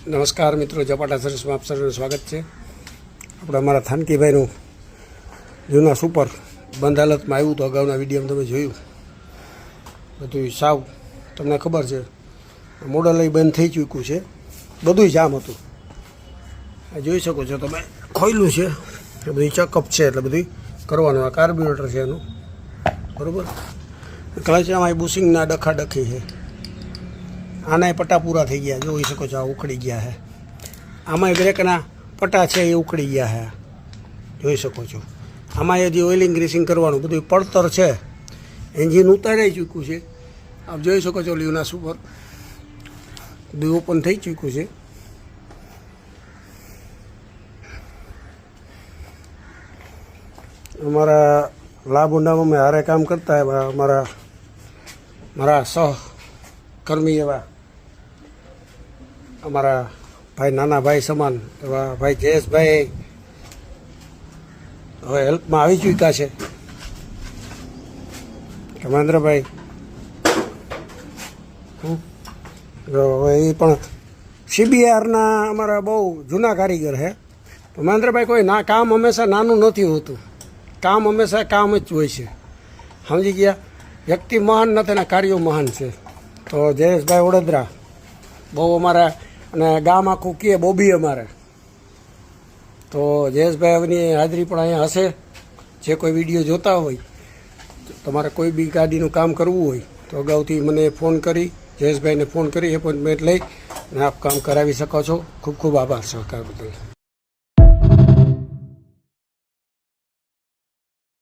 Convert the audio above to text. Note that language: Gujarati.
નમસ્કાર મિત્રો, ઝપાટા સરસમાં આપ સર્વનું સ્વાગત છે. આપણે અમારા થાનકીભાઈનું જૂના સુપર બંધ હાલતમાં આવ્યું તો અગાઉના વિડીયોમાં તમે જોયું બધું સાવ તમને ખબર છે મોડલ બંધ થઈ ચૂક્યું છે, બધું જામ હતું. આ જોઈ શકો છો તમે, ખોયલું છે એ બધું ચેકઅપ છે એટલે બધું કરવાનું. આ કાર્બ્યુરેટર છે એનું, બરાબર. ક્લચમાં બુશિંગના ડખાડખી છે. આના પટ્ટા પૂરા થઈ ગયા, જોઈ શકો છો. આ ઉખડી ગયા છે. આમાં બ્રેકના પટ્ટા છે એ ઉખડી ગયા છે, જોઈ શકો છો. આમાં હજી ઓઇલિંગ ગ્રીસિંગ કરવાનું બધું પડતર છે. એન્જિન ઉતારાઈ ચૂક્યું છે, આપ જોઈ શકો છો. લ્યુના સુપર બધું ઓપન થઈ ચૂક્યું છે. અમારા લાભ ઊંડામાં અમે હારે કામ કરતા મારા સહકર્મી એવા અમારા ભાઈ, નાના ભાઈ સમાન એવા ભાઈ જયેશભાઈ હવે હેલ્પમાં આવી ચૂક્યા છે. મહેન્દ્રભાઈ હવે એ પણ CBRના અમારા બહુ જૂના કારીગર છે. તો મહેન્દ્રભાઈ કોઈ કામ હંમેશા નાનું નથી હોતું, કામ હંમેશા કામ જ હોય છે, સમજી ગયા. વ્યક્તિ મહાન નથી ને કાર્યો મહાન છે. તો જયેશભાઈ વડોદરા બહુ અમારા, અને ગામ આખું કહે બોબી અમારે. તો જયેશભાઈ હવેની હાજરી પણ અહીંયા હશે. જે કોઈ વિડીયો જોતા હોય, તમારે કોઈ બી ગાડીનું કામ કરવું હોય તો અગાઉથી મને ફોન કરી, જયેશભાઈને ફોન કરી એપોઇન્ટમેન્ટ લઈ અને આપ કામ કરાવી શકો છો. ખૂબ ખૂબ આભાર સહકાર બદલ.